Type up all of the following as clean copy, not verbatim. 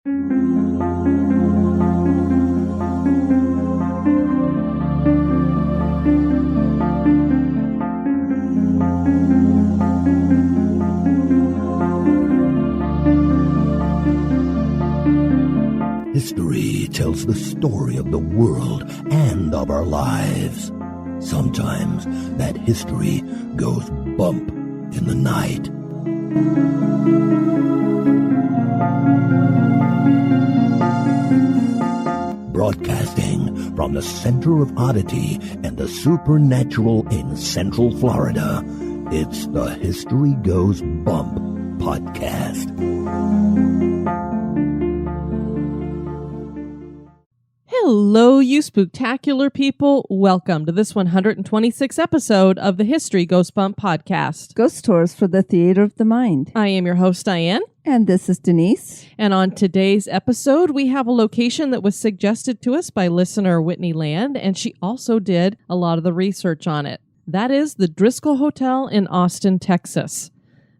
History tells the story of the world and of our lives. Sometimes that history goes bump in the night. Broadcasting from the center of oddity and the supernatural in Central Florida, it's the History Goes Bump podcast. Hello, you spooktacular people. Welcome to this 126th episode of the History Goes Bump podcast. Ghost tours for the theater of the mind. I am your host, Diane. And this is Denise. And on today's episode, we have a location that was suggested to us by listener Whitney Land, and she also did a lot of the research on it. That is the Driskill Hotel in Austin, Texas.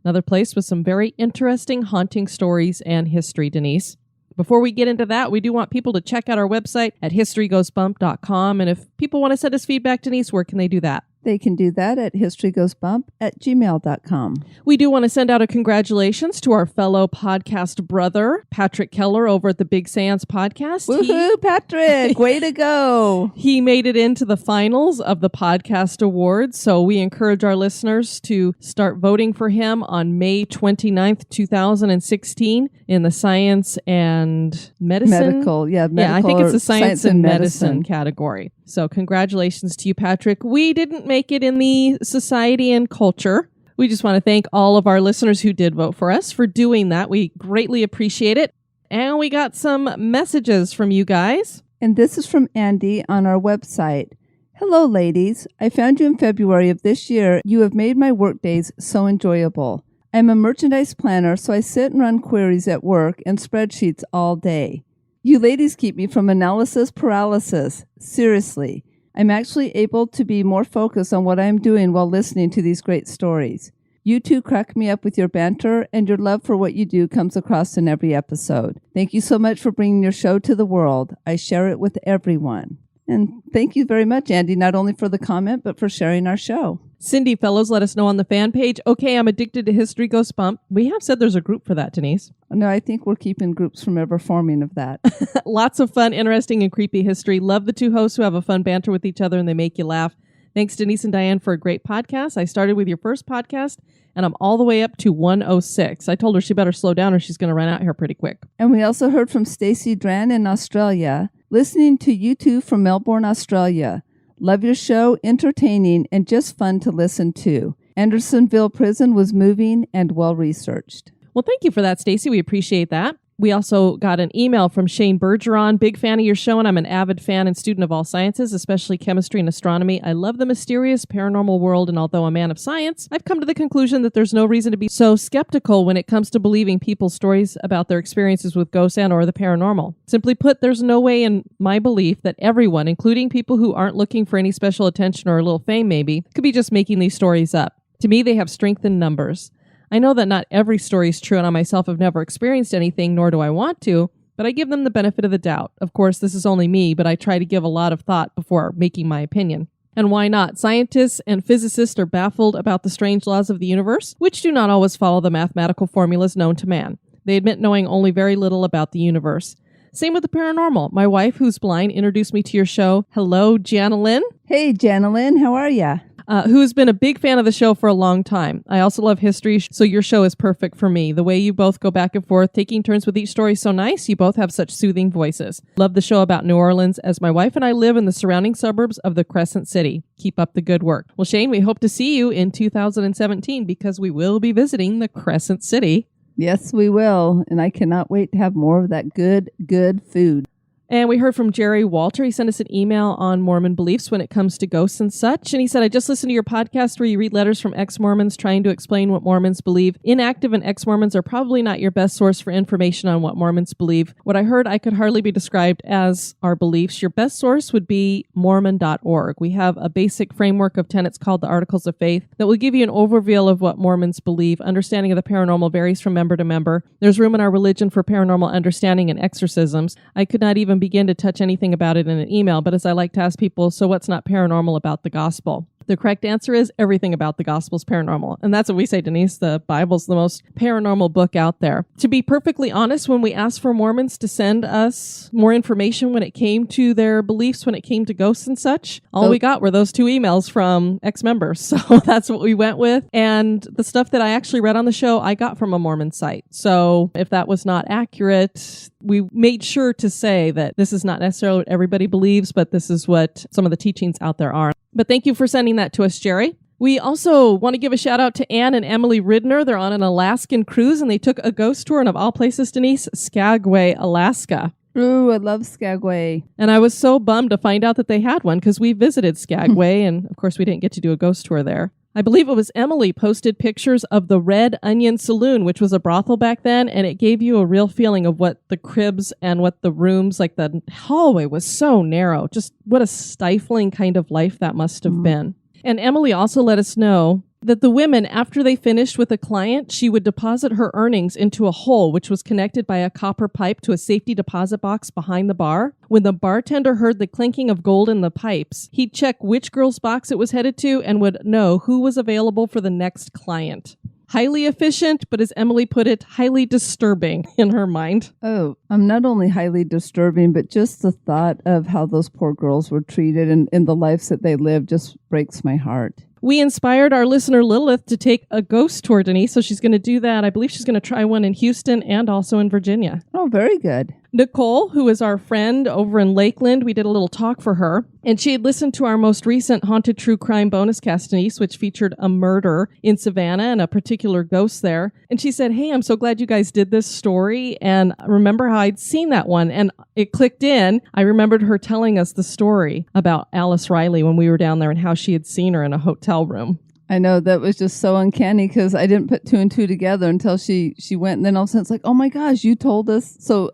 Another place with some very interesting haunting stories and history, Denise. Before we get into that, we do want people to check out our website at historygoesbump.com. And if people want to send us feedback, Denise, where can they do that? They can do that at historygoesbump@gmail.com. We do want to send out a congratulations to our fellow podcast brother, Patrick Keller, over at the Big Sands podcast. Woohoo, Patrick! Way to go! He made it into the finals of the podcast awards, so we encourage our listeners to start voting for him on May 29th, 2016 in the Science and Medicine. Medical. I think it's the Science and Medicine category. So congratulations to you, Patrick. We didn't make it in the Society and Culture. We just want to thank all of our listeners who did vote for us for doing that. We greatly appreciate it. And we got some messages from you guys. And this is from Andy on our website. Hello, ladies. I found you in February of this year. You have made my work days so enjoyable. I'm a merchandise planner, so I sit and run queries at work and spreadsheets all day. You ladies keep me from analysis paralysis. Seriously. I'm actually able to be more focused on what I'm doing while listening to these great stories. You two crack me up with your banter, and your love for what you do comes across in every episode. Thank you so much for bringing your show to the world. I share it with everyone. And thank you very much, Andy, not only for the comment, but for sharing our show. Cindy Fellows let us know on the fan page, okay, I'm addicted to History Goes Bump. We have said there's a group for that, Denise. No, I think we're keeping groups from ever forming of that. Lots of fun, interesting, and creepy history. Love the two hosts who have a fun banter with each other and they make you laugh. Thanks, Denise and Diane, for a great podcast. I started with your first podcast, and I'm all the way up to 106. I told her she better slow down or she's going to run out here pretty quick. And we also heard from Stacey Dran in Australia, listening to you two from Melbourne, Australia. Love your show, entertaining, and just fun to listen to. Andersonville Prison was moving and well-researched. Well, thank you for that, Stacey. We appreciate that. We also got an email from Shane Bergeron. Big fan of your show, and I'm an avid fan and student of all sciences, especially chemistry and astronomy. I love the mysterious paranormal world, and although a man of science, I've come to the conclusion that there's no reason to be so skeptical when it comes to believing people's stories about their experiences with ghosts and or the paranormal. Simply put, there's no way in my belief that everyone, including people who aren't looking for any special attention or a little fame maybe, could be just making these stories up. To me, they have strength in numbers. I know that not every story is true, and I myself have never experienced anything, nor do I want to, but I give them the benefit of the doubt. Of course, this is only me, but I try to give a lot of thought before making my opinion. And why not? Scientists and physicists are baffled about the strange laws of the universe, which do not always follow the mathematical formulas known to man. They admit knowing only very little about the universe. Same with the paranormal. My wife, who's blind, introduced me to your show. Hello, Janelyn. Hey, Janelyn, how are ya? Who has been a big fan of the show for a long time. I also love history, so your show is perfect for me. The way you both go back and forth, taking turns with each story is so nice. You both have such soothing voices. Love the show about New Orleans, as my wife and I live in the surrounding suburbs of the Crescent City. Keep up the good work. Well, Shane, we hope to see you in 2017 because we will be visiting the Crescent City. Yes, we will. And I cannot wait to have more of that good food. And we heard from Jerry Walter. He sent us an email on Mormon beliefs when it comes to ghosts and such. And he said, I just listened to your podcast where you read letters from ex-Mormons trying to explain what Mormons believe. Inactive and ex-Mormons are probably not your best source for information on what Mormons believe. What I heard I could hardly be described as our beliefs. Your best source would be Mormon.org. We have a basic framework of tenets called the Articles of Faith that will give you an overview of what Mormons believe. Understanding of the paranormal varies from member to member. There's room in our religion for paranormal understanding and exorcisms. I could not even begin to touch anything about it in an email, but as I like to ask people, so what's not paranormal about the gospel? The correct answer is everything about the gospel is paranormal. And that's what we say, Denise. The Bible's the most paranormal book out there. To be perfectly honest, when we asked for Mormons to send us more information when it came to their beliefs, when it came to ghosts and such, all we got were those 2 emails from ex-members. So that's what we went with. And the stuff that I actually read on the show, I got from a Mormon site. So if that was not accurate, we made sure to say that this is not necessarily what everybody believes, but this is what some of the teachings out there are. But thank you for sending that to us, Jerry. We also want to give a shout out to Ann and Emily Ridner. They're on an Alaskan cruise and they took a ghost tour, and of all places, Denise, Skagway, Alaska. Ooh, I love Skagway. And I was so bummed to find out that they had one because we visited Skagway and of course we didn't get to do a ghost tour there. I believe it was Emily posted pictures of the Red Onion Saloon, which was a brothel back then, and it gave you a real feeling of what the cribs and what the rooms, like the hallway was so narrow. Just what a stifling kind of life that must have been. And Emily also let us know that the women, after they finished with a client, she would deposit her earnings into a hole, which was connected by a copper pipe to a safety deposit box behind the bar. When the bartender heard the clinking of gold in the pipes, he'd check which girl's box it was headed to and would know who was available for the next client. Highly efficient, but as Emily put it, highly disturbing in her mind. Oh, I'm not only highly disturbing, but just the thought of how those poor girls were treated and in the lives that they lived just breaks my heart. We inspired our listener Lilith to take a ghost tour, Denise, so she's going to do that. I believe she's going to try one in Houston and also in Virginia. Oh, very good. Nicole, who is our friend over in Lakeland, we did a little talk for her, and she had listened to our most recent Haunted True Crime bonus cast, Denise, which featured a murder in Savannah and a particular ghost there. And she said, hey, I'm so glad you guys did this story, and remember how I'd seen that one, and it clicked in. I remembered her telling us the story about Alice Riley when we were down there and how she had seen her in a hotel room. I know, that was just so uncanny because I didn't put 2 and 2 together until she went, and then all of a sudden it's like, oh my gosh, you told us. So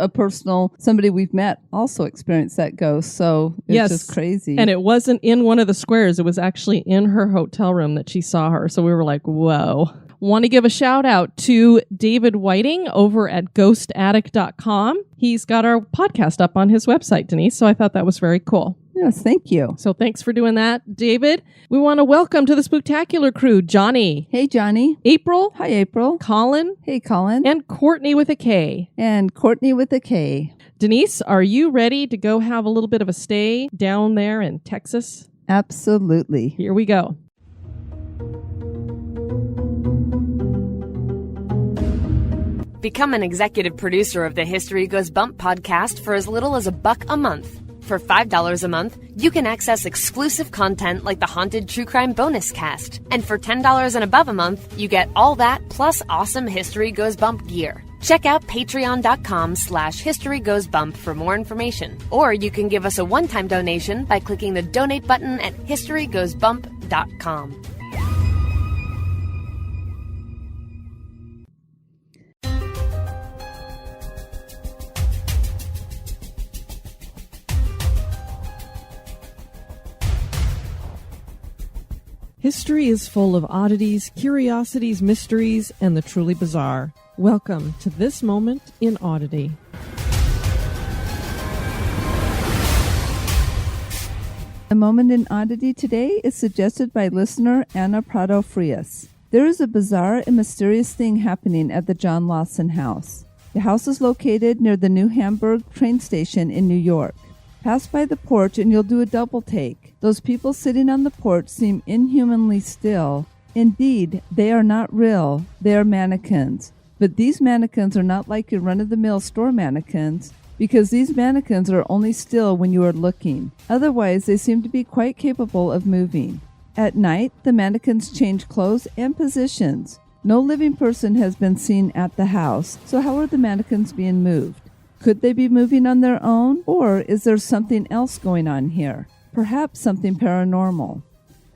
somebody we've met also experienced that ghost. So it's just crazy. And it wasn't in one of the squares. It was actually in her hotel room that she saw her. So we were like, whoa. Want to give a shout out to David Whiting over at ghostaddict.com. He's got our podcast up on his website, Denise. So I thought that was very cool. Yes, thank you. So thanks for doing that, David. We want to welcome to the Spooktacular crew, Johnny. Hey, Johnny. April. Hi, April. Colin. Hey, Colin. And Courtney with a K. And Courtney with a K. Denise, are you ready to go have a little bit of a stay down there in Texas? Absolutely. Here we go. Become an executive producer of the History Goes Bump podcast for as little as $1 a month. For $5 a month, you can access exclusive content like the Haunted True Crime bonus cast. And for $10 and above a month, you get all that plus awesome History Goes Bump gear. Check out patreon.com/historygoesbump for more information. Or you can give us a one-time donation by clicking the donate button at historygoesbump.com. History is full of oddities, curiosities, mysteries, and the truly bizarre. Welcome to this moment in oddity. A moment in oddity today is suggested by listener Anna Prado Frias. There is a bizarre and mysterious thing happening at the John Lawson house. The house is located near the New Hamburg train station in New York. Pass by the porch and you'll do a double take. Those people sitting on the porch seem inhumanly still. Indeed, they are not real. They are mannequins. But these mannequins are not like your run-of-the-mill store mannequins, because these mannequins are only still when you are looking. Otherwise, they seem to be quite capable of moving. At night, the mannequins change clothes and positions. No living person has been seen at the house, so how are the mannequins being moved? Could they be moving on their own, or is there something else going on here? Perhaps something paranormal.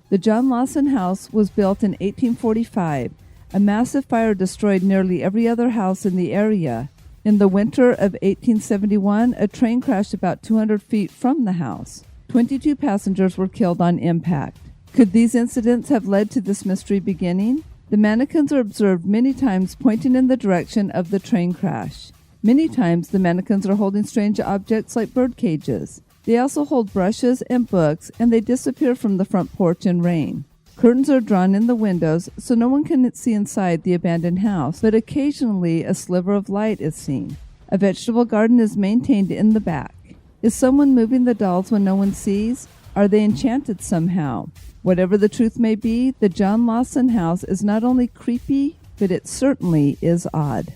The John Lawson House was built in 1845. A massive fire destroyed nearly every other house in the area. In the winter of 1871, a train crashed about 200 feet from the house. 22 passengers were killed on impact. Could these incidents have led to this mystery beginning? The mannequins are observed many times pointing in the direction of the train crash. Many times the mannequins are holding strange objects like bird cages. They also hold brushes and books, and they disappear from the front porch in rain. Curtains are drawn in the windows so no one can see inside the abandoned house, but occasionally a sliver of light is seen. A vegetable garden is maintained in the back. Is someone moving the dolls when no one sees? Are they enchanted somehow? Whatever the truth may be, the John Lawson House is not only creepy, but it certainly is odd.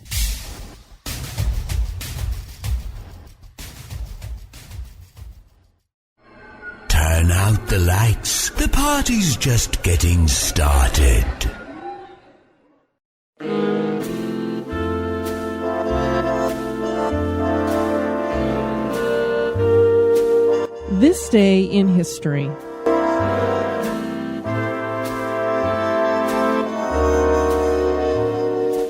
Turn out the lights. The party's just getting started. This day in history.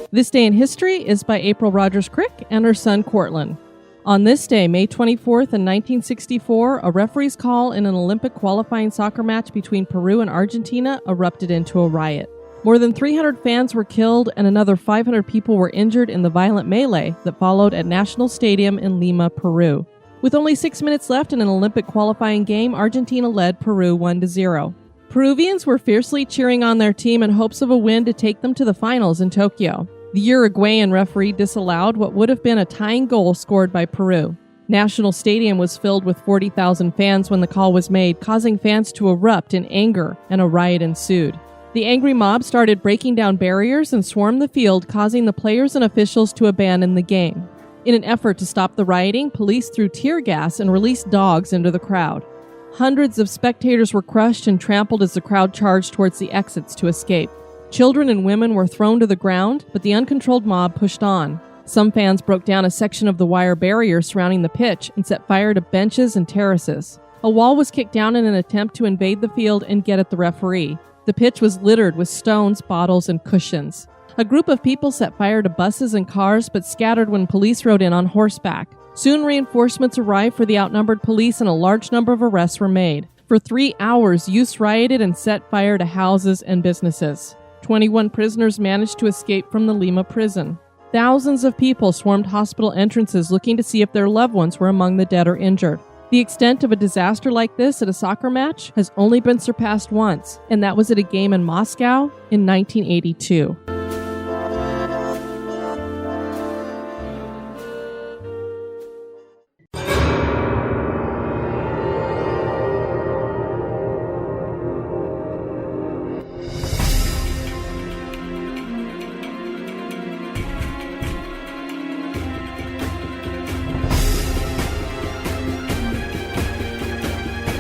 This Day in History is by April Rogers Crick and her son Cortland. On this day, May 24th in 1964, a referee's call in an Olympic qualifying soccer match between Peru and Argentina erupted into a riot. More than 300 fans were killed and another 500 people were injured in the violent melee that followed at National Stadium in Lima, Peru. With only 6 minutes left in an Olympic qualifying game, Argentina led Peru 1-0. Peruvians were fiercely cheering on their team in hopes of a win to take them to the finals in Tokyo. The Uruguayan referee disallowed what would have been a tying goal scored by Peru. National Stadium was filled with 40,000 fans when the call was made, causing fans to erupt in anger, and a riot ensued. The angry mob started breaking down barriers and swarmed the field, causing the players and officials to abandon the game. In an effort to stop the rioting, police threw tear gas and released dogs into the crowd. Hundreds of spectators were crushed and trampled as the crowd charged towards the exits to escape. Children and women were thrown to the ground, but the uncontrolled mob pushed on. Some fans broke down a section of the wire barrier surrounding the pitch and set fire to benches and terraces. A wall was kicked down in an attempt to invade the field and get at the referee. The pitch was littered with stones, bottles, and cushions. A group of people set fire to buses and cars, but scattered when police rode in on horseback. Soon reinforcements arrived for the outnumbered police and a large number of arrests were made. For 3 hours, youths rioted and set fire to houses and businesses. 21 prisoners managed to escape from the Lima prison. Thousands of people swarmed hospital entrances looking to see if their loved ones were among the dead or injured. The extent of a disaster like this at a soccer match has only been surpassed once, and that was at a game in Moscow in 1982.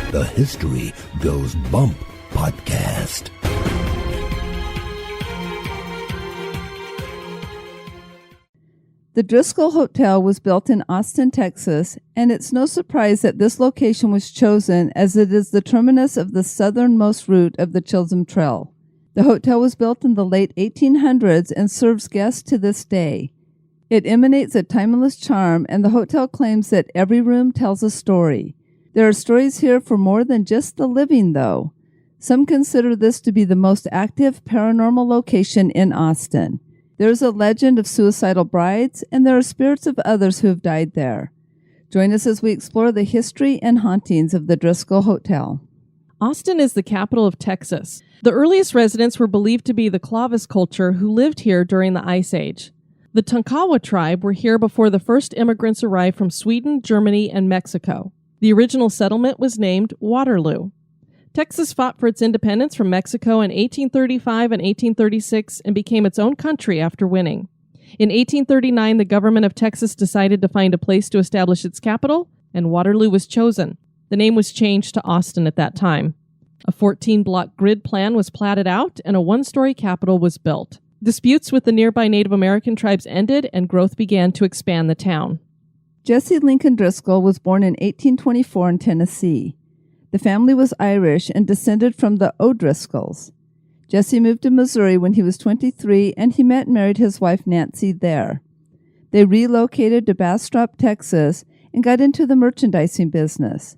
The History Goes Bump podcast. The Driskill Hotel was built in Austin, Texas, and it's no surprise that this location was chosen as it is the terminus of the southernmost route of the Chisholm Trail. The hotel was built in the late 1800s and serves guests to this day. It emanates a timeless charm, and the hotel claims that every room tells a story. There are stories here for more than just the living, though. Some consider this to be the most active paranormal location in Austin. There's a legend of suicidal brides, and there are spirits of others who have died there. Join us as we explore the history and hauntings of the Driskill Hotel. Austin is the capital of Texas. The earliest residents were believed to be the Clovis culture who lived here during the Ice Age. The Tonkawa tribe were here before the first immigrants arrived from Sweden, Germany, and Mexico. The original settlement was named Waterloo. Texas fought for its independence from Mexico in 1835 and 1836 and became its own country after winning. In 1839, the government of Texas decided to find a place to establish its capital, and Waterloo was chosen. The name was changed to Austin at that time. A 14-block grid plan was platted out, and a one-story capitol was built. Disputes with the nearby Native American tribes ended, and growth began to expand the town. Jesse Lincoln Driskill was born in 1824 in Tennessee. The family was Irish and descended from the O'Driscolls. Jesse moved to Missouri when he was 23, and he met and married his wife Nancy there. They relocated to Bastrop, Texas, and got into the merchandising business.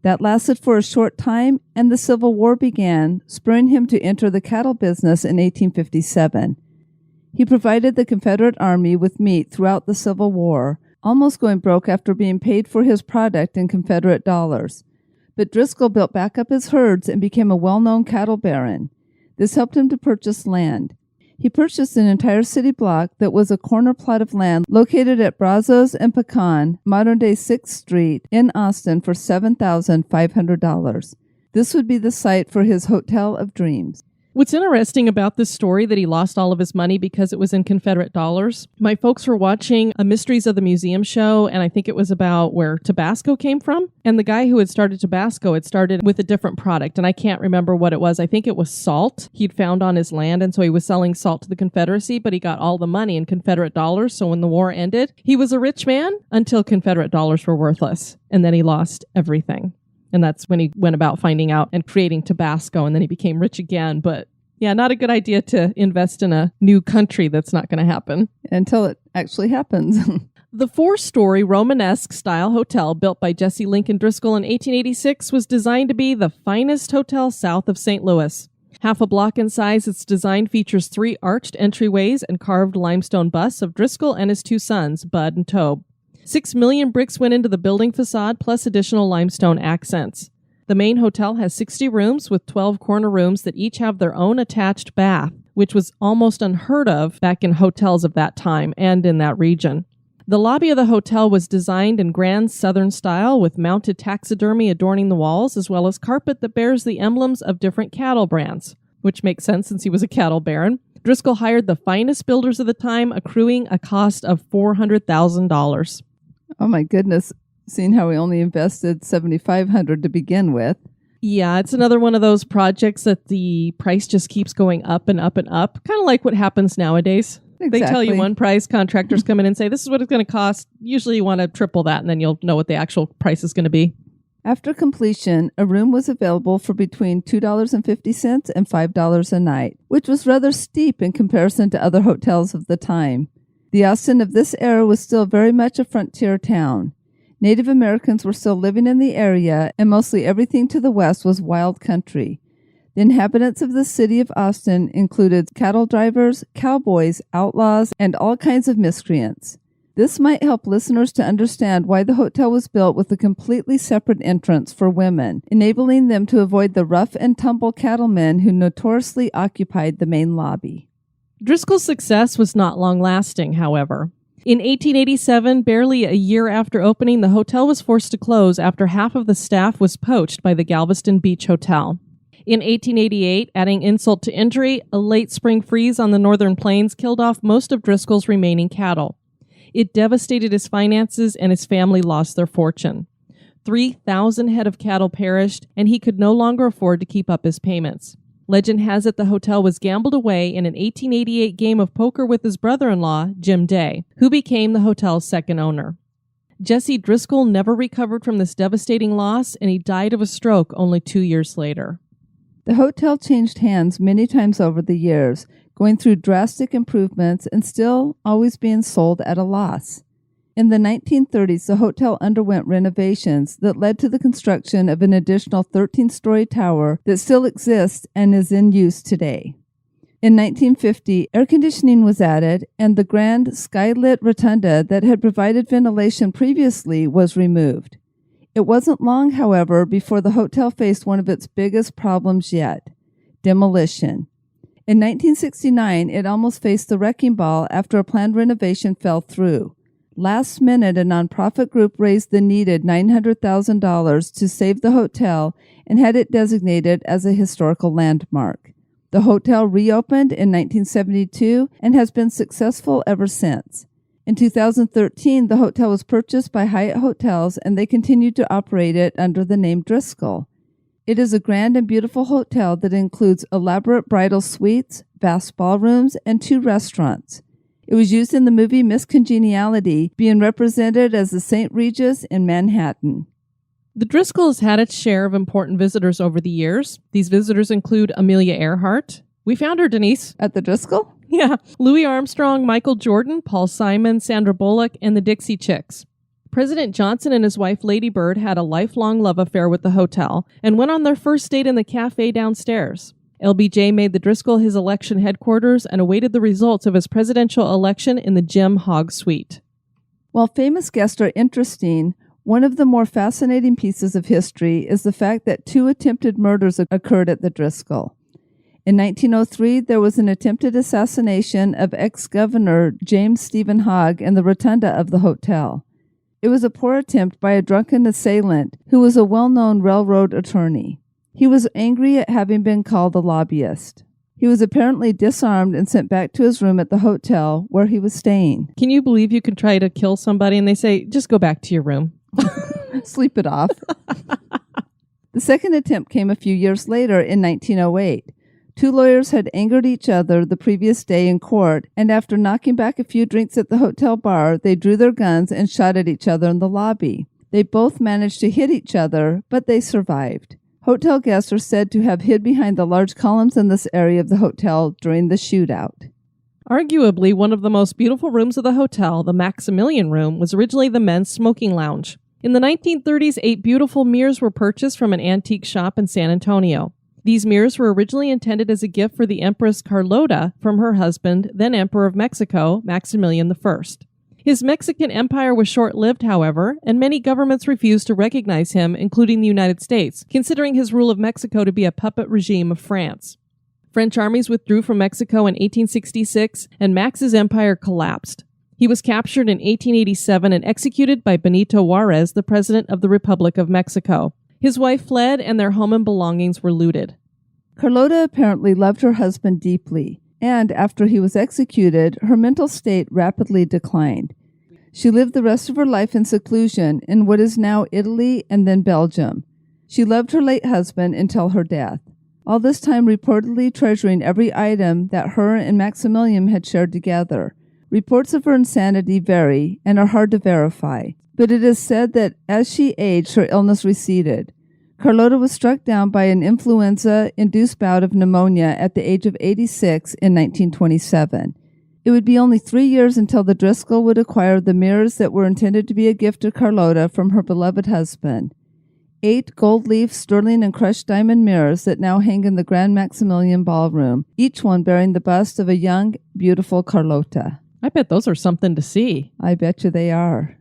That lasted for a short time, and the Civil War began, spurring him to enter the cattle business in 1857. He provided the Confederate Army with meat throughout the Civil War, almost going broke after being paid for his product in Confederate dollars. But Driskill built back up his herds and became a well-known cattle baron. This helped him to purchase land. He purchased an entire city block that was a corner plot of land located at Brazos and Pecan, modern-day 6th Street, in Austin for $7,500. This would be the site for his Hotel of Dreams. What's interesting about this story that he lost all of his money because it was in Confederate dollars. My folks were watching a Mysteries of the Museum show, and I think it was about where Tabasco came from. And the guy who had started Tabasco had started with a different product, and I can't remember what it was. I think it was salt he'd found on his land, and so he was selling salt to the Confederacy, but he got all the money in Confederate dollars. So when the war ended, he was a rich man until Confederate dollars were worthless, and then he lost everything. And that's when he went about finding out and creating Tabasco, and then he became rich again. But yeah, not a good idea to invest in a new country that's not going to happen. Until it actually happens. The 4-story Romanesque style hotel built by Jesse Lincoln Driskill in 1886 was designed to be the finest hotel south of St. Louis. Half a block in size, its design features 3 arched entryways and carved limestone busts of Driskill and his 2 sons, Bud and Tobe. 6 million bricks went into the building facade, plus additional limestone accents. The main hotel has 60 rooms with 12 corner rooms that each have their own attached bath, which was almost unheard of back in hotels of that time and in that region. The lobby of the hotel was designed in grand Southern style with mounted taxidermy adorning the walls, as well as carpet that bears the emblems of different cattle brands, which makes sense since he was a cattle baron. Driskill hired the finest builders of the time, accruing a cost of $400,000. Oh my goodness, seeing how we only invested $7,500 to begin with. Yeah, it's another one of those projects that the price just keeps going up and up and up, kind of like what happens nowadays. Exactly. They tell you one price, contractors come in and say, this is what it's going to cost. Usually you want to triple that, and then you'll know what the actual price is going to be. After completion, a room was available for between $2.50 and $5 a night, which was rather steep in comparison to other hotels of the time. The Austin of this era was still very much a frontier town. Native Americans were still living in the area, and mostly everything to the west was wild country. The inhabitants of the city of Austin included cattle drivers, cowboys, outlaws, and all kinds of miscreants. This might help listeners to understand why the hotel was built with a completely separate entrance for women, enabling them to avoid the rough and tumble cattlemen who notoriously occupied the main lobby. Driskill's success was not long-lasting, however. In 1887, barely a year after opening, the hotel was forced to close after half of the staff was poached by the Galveston Beach Hotel. In 1888, adding insult to injury, a late spring freeze on the northern plains killed off most of Driskill's remaining cattle. It devastated his finances, and his family lost their fortune. 3,000 head of cattle perished, and he could no longer afford to keep up his payments. Legend has it the hotel was gambled away in an 1888 game of poker with his brother-in-law, Jim Day, who became the hotel's second owner. Jesse Driskill never recovered from this devastating loss, and he died of a stroke only 2 years later. The hotel changed hands many times over the years, going through drastic improvements and still always being sold at a loss. In the 1930s, the hotel underwent renovations that led to the construction of an additional 13-story tower that still exists and is in use today. In 1950, air conditioning was added, and the grand skylit rotunda that had provided ventilation previously was removed. It wasn't long, however, before the hotel faced one of its biggest problems yet: demolition. In 1969, it almost faced the wrecking ball after a planned renovation fell through. Last minute, a nonprofit group raised the needed $900,000 to save the hotel and had it designated as a historical landmark. The hotel reopened in 1972 and has been successful ever since. In 2013, the hotel was purchased by Hyatt Hotels, and they continued to operate it under the name Driskill. It is a grand and beautiful hotel that includes elaborate bridal suites, vast ballrooms, and 2 restaurants. It was used in the movie Miss Congeniality, being represented as the St. Regis in Manhattan. The Driskill has had its share of important visitors over the years. These visitors include Amelia Earhart. We found her, Denise. At the Driskill? Yeah. Louis Armstrong, Michael Jordan, Paul Simon, Sandra Bullock, and the Dixie Chicks. President Johnson and his wife Lady Bird had a lifelong love affair with the hotel and went on their first date in the cafe downstairs. LBJ made the Driskill his election headquarters and awaited the results of his presidential election in the Jim Hogg Suite. While famous guests are interesting, one of the more fascinating pieces of history is the fact that 2 attempted murders occurred at the Driskill. In 1903, there was an attempted assassination of ex-governor James Stephen Hogg in the rotunda of the hotel. It was a poor attempt by a drunken assailant who was a well-known railroad attorney. He was angry at having been called a lobbyist. He was apparently disarmed and sent back to his room at the hotel where he was staying. Can you believe you can try to kill somebody and they say, just go back to your room? Sleep it off. The second attempt came a few years later in 1908. 2 lawyers had angered each other the previous day in court, and after knocking back a few drinks at the hotel bar, they drew their guns and shot at each other in the lobby. They both managed to hit each other, but they survived. Hotel guests are said to have hid behind the large columns in this area of the hotel during the shootout. Arguably, one of the most beautiful rooms of the hotel, the Maximilian Room, was originally the men's smoking lounge. In the 1930s, 8 beautiful mirrors were purchased from an antique shop in San Antonio. These mirrors were originally intended as a gift for the Empress Carlota from her husband, then Emperor of Mexico, Maximilian I. His Mexican empire was short-lived, however, and many governments refused to recognize him, including the United States, considering his rule of Mexico to be a puppet regime of France. French armies withdrew from Mexico in 1866, and Max's empire collapsed. He was captured in 1887 and executed by Benito Juarez, the president of the Republic of Mexico. His wife fled, and their home and belongings were looted. Carlota apparently loved her husband deeply, and after he was executed, her mental state rapidly declined. She lived the rest of her life in seclusion in what is now Italy and then Belgium. She loved her late husband until her death, all this time reportedly treasuring every item that her and Maximilian had shared together. Reports of her insanity vary and are hard to verify, but it is said that as she aged, her illness receded. Carlota was struck down by an influenza-induced bout of pneumonia at the age of 86 in 1927. It would be only 3 years until the Driskill would acquire the mirrors that were intended to be a gift to Carlota from her beloved husband. 8 gold-leaf, sterling, and crushed diamond mirrors that now hang in the Grand Maximilian Ballroom, each one bearing the bust of a young, beautiful Carlota. I bet those are something to see. I bet you they are.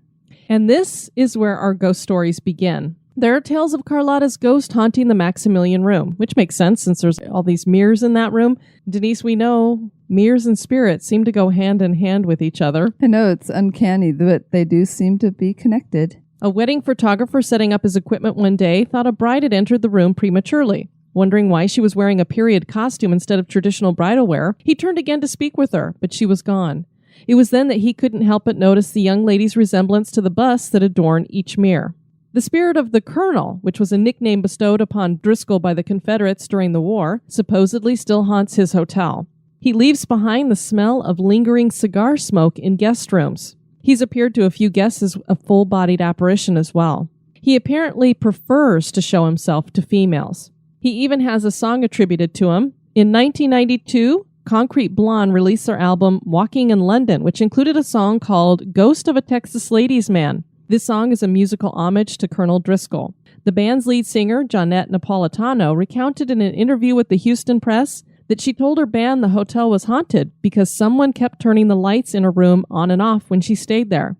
And this is where our ghost stories begin. There are tales of Carlotta's ghost haunting the Maximilian Room, which makes sense since there's all these mirrors in that room. Denise, we know mirrors and spirits seem to go hand in hand with each other. I know, it's uncanny, but they do seem to be connected. A wedding photographer setting up his equipment one day thought a bride had entered the room prematurely. Wondering why she was wearing a period costume instead of traditional bridal wear, he turned again to speak with her, but she was gone. It was then that he couldn't help but notice the young lady's resemblance to the busts that adorn each mirror. The spirit of the Colonel, which was a nickname bestowed upon Driskill by the Confederates during the war, supposedly still haunts his hotel. He leaves behind the smell of lingering cigar smoke in guest rooms. He's appeared to a few guests as a full-bodied apparition as well. He apparently prefers to show himself to females. He even has a song attributed to him. In 1992, Concrete Blonde released their album Walking in London, which included a song called Ghost of a Texas Ladies Man. This song is a musical homage to Colonel Driskill. The band's lead singer, Johnette Napolitano, recounted in an interview with the Houston Press that she told her band the hotel was haunted because someone kept turning the lights in her room on and off when she stayed there.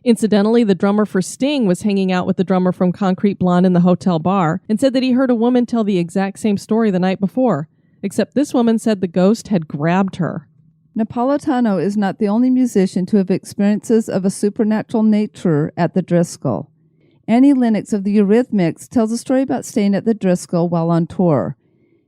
Incidentally, the drummer for Sting was hanging out with the drummer from Concrete Blonde in the hotel bar and said that he heard a woman tell the exact same story the night before, except this woman said the ghost had grabbed her. Napolitano is not the only musician to have experiences of a supernatural nature at the Driskill. Annie Lennox of the Eurythmics tells a story about staying at the Driskill while on tour.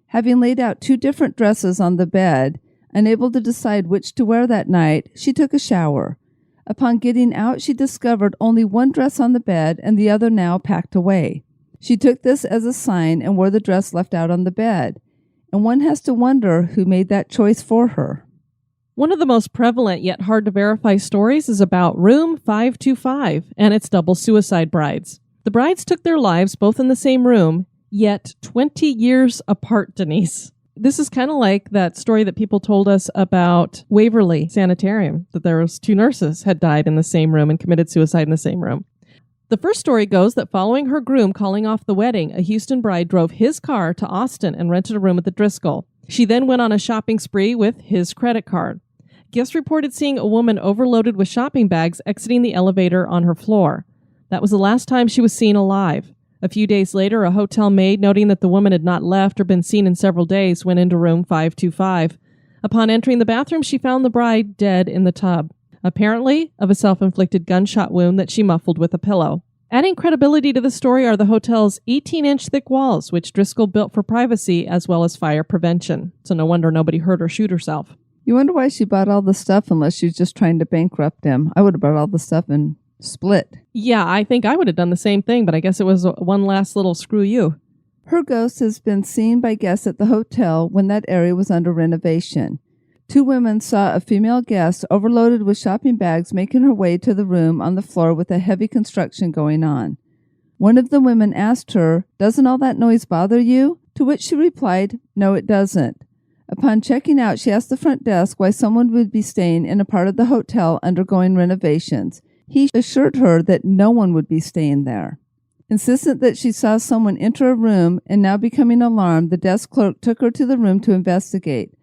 Having laid out 2 different dresses on the bed, unable to decide which to wear that night, she took a shower. Upon getting out, she discovered only one dress on the bed and the other now packed away. She took this as a sign and wore the dress left out on the bed. And one has to wonder who made that choice for her. One of the most prevalent yet hard to verify stories is about room 525 and its double suicide brides. The brides took their lives both in the same room, yet 20 years apart, Denise. This is kind of like that story that people told us about Waverly Sanitarium, that there was 2 nurses had died in the same room and committed suicide in the same room. The first story goes that following her groom calling off the wedding, a Houston bride drove his car to Austin and rented a room at the Driskill. She then went on a shopping spree with his credit card. Guests reported seeing a woman overloaded with shopping bags exiting the elevator on her floor. That was the last time she was seen alive. A few days later, a hotel maid, noting that the woman had not left or been seen in several days, went into room 525. Upon entering the bathroom, she found the bride dead in the tub, apparently of a self-inflicted gunshot wound that she muffled with a pillow. Adding credibility to the story are the hotel's 18-inch thick walls, which Driskill built for privacy as well as fire prevention. So no wonder nobody hurt or shoot herself. You wonder why she bought all the stuff unless she's just trying to bankrupt him. I would have bought all the stuff and split. Yeah, I think I would have done the same thing, but I guess it was one last little screw you. Her ghost has been seen by guests at the hotel when that area was under renovation. 2 women saw a female guest overloaded with shopping bags making her way to the room on the floor with a heavy construction going on. One of the women asked her, "Doesn't all that noise bother you?" To which she replied, "No, it doesn't." Upon checking out, she asked the front desk why someone would be staying in a part of the hotel undergoing renovations. He assured her that no one would be staying there. Insistent that she saw someone enter a room and now becoming alarmed, the desk clerk took her to the room to investigate.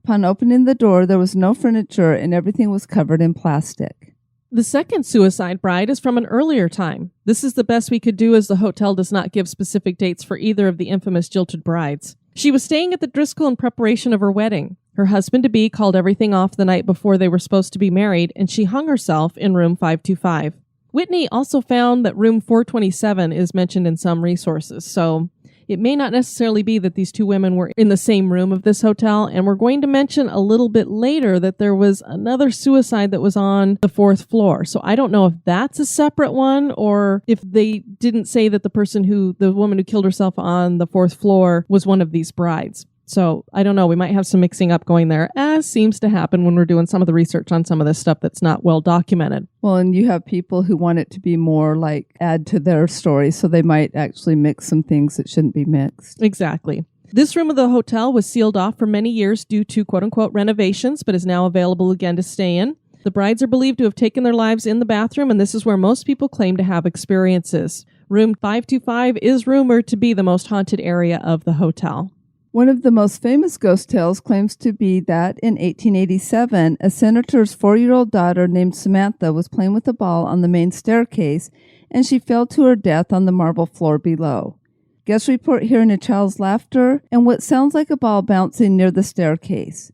Upon opening the door, there was no furniture and everything was covered in plastic. The second suicide bride is from an earlier time. This is the best we could do as the hotel does not give specific dates for either of the infamous jilted brides. She was staying at the Driskill in preparation of her wedding. Her husband-to-be called everything off the night before they were supposed to be married, and she hung herself in room 525. Whitney also found that room 427 is mentioned in some resources, so it may not necessarily be that these 2 women were in the same room of this hotel, and we're going to mention a little bit later that there was another suicide that was on the 4th floor. So I don't know if that's a separate one or if they didn't say that the woman who killed herself on the 4th floor was one of these brides. So I don't know. We might have some mixing up going there, as seems to happen when we're doing some of the research on some of this stuff that's not well documented. Well, and you have people who want it to be more like add to their story, so they might actually mix some things that shouldn't be mixed. Exactly. This room of the hotel was sealed off for many years due to quote-unquote renovations, but is now available again to stay in. The brides are believed to have taken their lives in the bathroom, and this is where most people claim to have experiences. Room 525 is rumored to be the most haunted area of the hotel. One of the most famous ghost tales claims to be that in 1887, a senator's 4-year-old daughter named Samantha was playing with a ball on the main staircase, and she fell to her death on the marble floor below. Guests report hearing a child's laughter and what sounds like a ball bouncing near the staircase.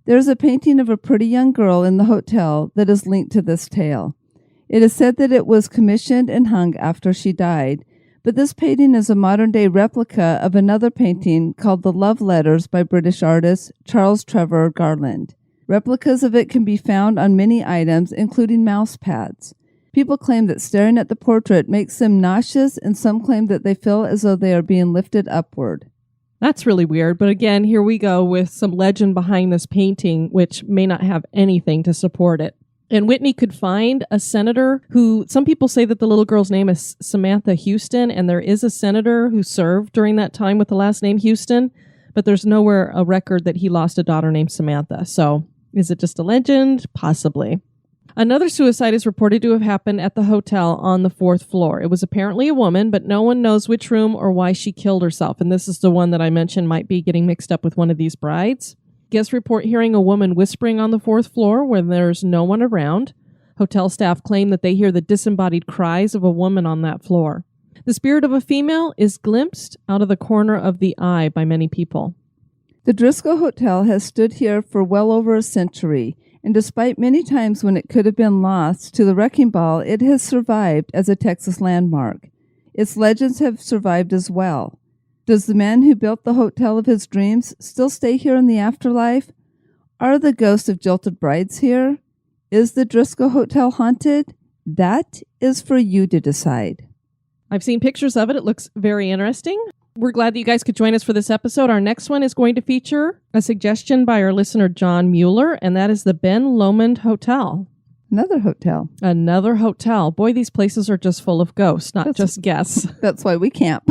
There is a painting of a pretty young girl in the hotel that is linked to this tale. It is said that it was commissioned and hung after she died, but this painting is a modern-day replica of another painting called The Love Letters by British artist Charles Trevor Garland. Replicas of it can be found on many items, including mouse pads. People claim that staring at the portrait makes them nauseous, and some claim that they feel as though they are being lifted upward. That's really weird, but again, here we go with some legend behind this painting, which may not have anything to support it. And Whitney could find a senator who, some people say that the little girl's name is Samantha Houston, and there is a senator who served during that time with the last name Houston, but there's nowhere a record that he lost a daughter named Samantha. So is it just a legend? Possibly. Another suicide is reported to have happened at the hotel on the 4th floor. It was apparently a woman, but no one knows which room or why she killed herself. And this is the one that I mentioned might be getting mixed up with one of these brides. Guests report hearing a woman whispering on the 4th floor where there's no one around. Hotel staff claim that they hear the disembodied cries of a woman on that floor. The spirit of a female is glimpsed out of the corner of the eye by many people. The Driskill Hotel has stood here for well over a century, and despite many times when it could have been lost to the wrecking ball, it has survived as a Texas landmark. Its legends have survived as well. Does the man who built the hotel of his dreams still stay here in the afterlife? Are the ghosts of jilted brides here? Is the Driskill Hotel haunted? That is for you to decide. I've seen pictures of it. It looks very interesting. We're glad that you guys could join us for this episode. Our next one is going to feature a suggestion by our listener, John Mueller, and that is the Ben Lomond Hotel. Another hotel. Another hotel. Boy, these places are just full of ghosts, not just guests. That's why we camp.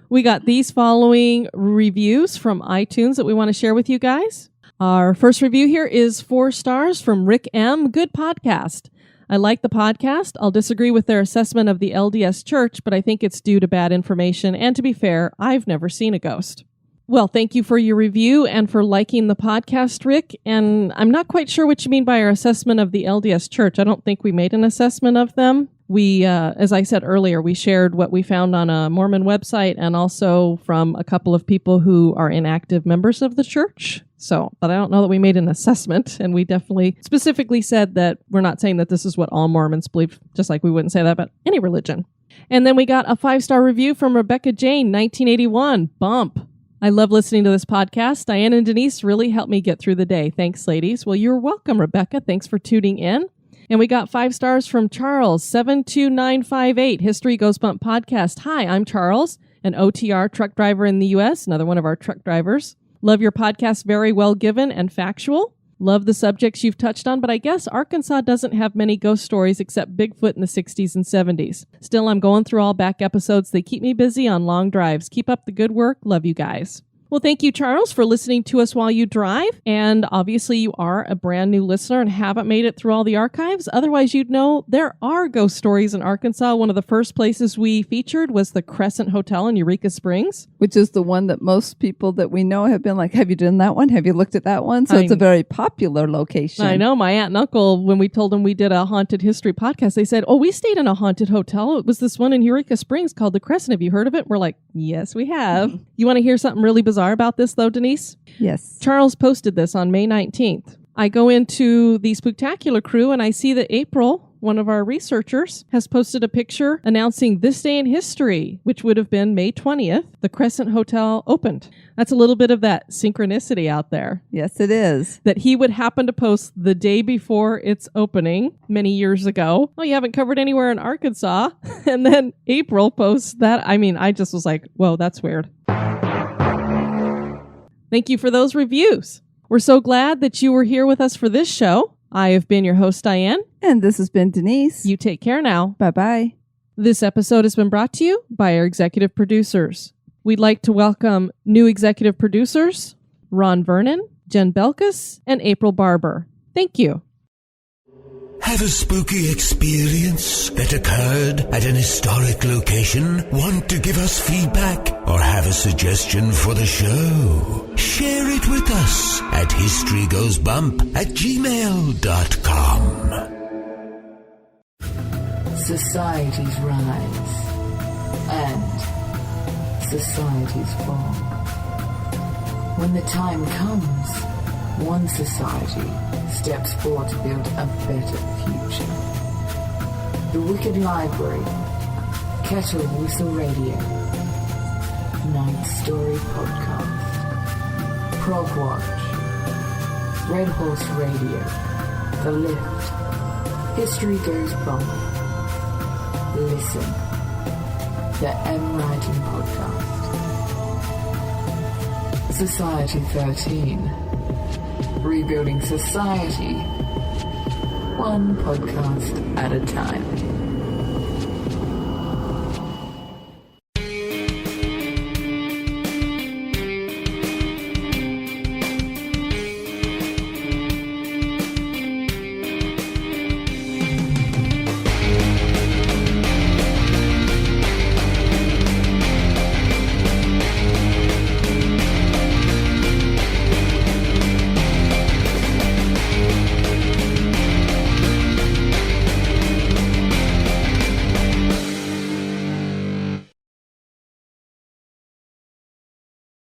We got these following reviews from iTunes that we want to share with you guys. Our first review here is 4 stars from Rick M. Good podcast. I like the podcast. I'll disagree with their assessment of the LDS Church, but I think it's due to bad information. And to be fair, I've never seen a ghost. Well, thank you for your review and for liking the podcast, Rick. And I'm not quite sure what you mean by our assessment of the LDS Church. I don't think we made an assessment of them. We, as I said earlier, we shared what we found on a Mormon website and also from a couple of people who are inactive members of the church. But I don't know that we made an assessment, and we definitely specifically said that we're not saying that this is what all Mormons believe, just like we wouldn't say that about any religion. And then we got a 5-star review from Rebecca Jane, 1981, Bump. I love listening to this podcast. Diane and Denise really helped me get through the day. Thanks, ladies. Well, you're welcome, Rebecca. Thanks for tuning in. And we got 5 stars from Charles, 72958, History Goes Bump podcast. Hi, I'm Charles, an OTR truck driver in the U.S., another one of our truck drivers. Love your podcast, very well given and factual. Love the subjects you've touched on, but I guess Arkansas doesn't have many ghost stories except Bigfoot in the 60s and 70s. Still, I'm going through all back episodes. They keep me busy on long drives. Keep up the good work. Love you guys. Well, thank you, Charles, for listening to us while you drive. And obviously, you are a brand new listener and haven't made it through all the archives. Otherwise, you'd know there are ghost stories in Arkansas. One of the first places we featured was the Crescent Hotel in Eureka Springs, which is the one that most people that we know have been like, have you done that one? Have you looked at that one? So it's a very popular location. I know. My aunt and uncle, when we told them we did a haunted history podcast, they said, oh, we stayed in a haunted hotel. It was this one in Eureka Springs called the Crescent. Have you heard of it? We're like, yes, we have. You want to hear something really bizarre about this, though, Denise? Yes. Charles posted this on May 19th. I go into the Spooktacular crew and I see that April, one of our researchers, has posted a picture announcing this day in history, which would have been May 20th. The Crescent Hotel opened. That's a little bit of that synchronicity out there. Yes, it is. That he would happen to post the day before its opening many years ago. Oh, you haven't covered anywhere in Arkansas. And then April posts that. I mean, I just was like, whoa, that's weird. Thank you for those reviews. We're so glad that you were here with us for this show. I have been your host, Diane. And this has been Denise. You take care now. Bye-bye. This episode has been brought to you by our executive producers. We'd like to welcome new executive producers, Ron Vernon, Jen Belkis, and April Barber. Thank you. Have a spooky experience that occurred at an historic location? Want to give us feedback or have a suggestion for the show? Share it with us at historygoesbump@gmail.com. Societies rise and societies fall. When the time comes, one society steps forward to build a better future. The Wicked Library, Kettle Whistle Radio, Night Story Podcast, Prog Watch, Red Horse Radio, The Lift, History Goes Bump. Listen, the M Writing Podcast, Society 13. Rebuilding society, one podcast at a time.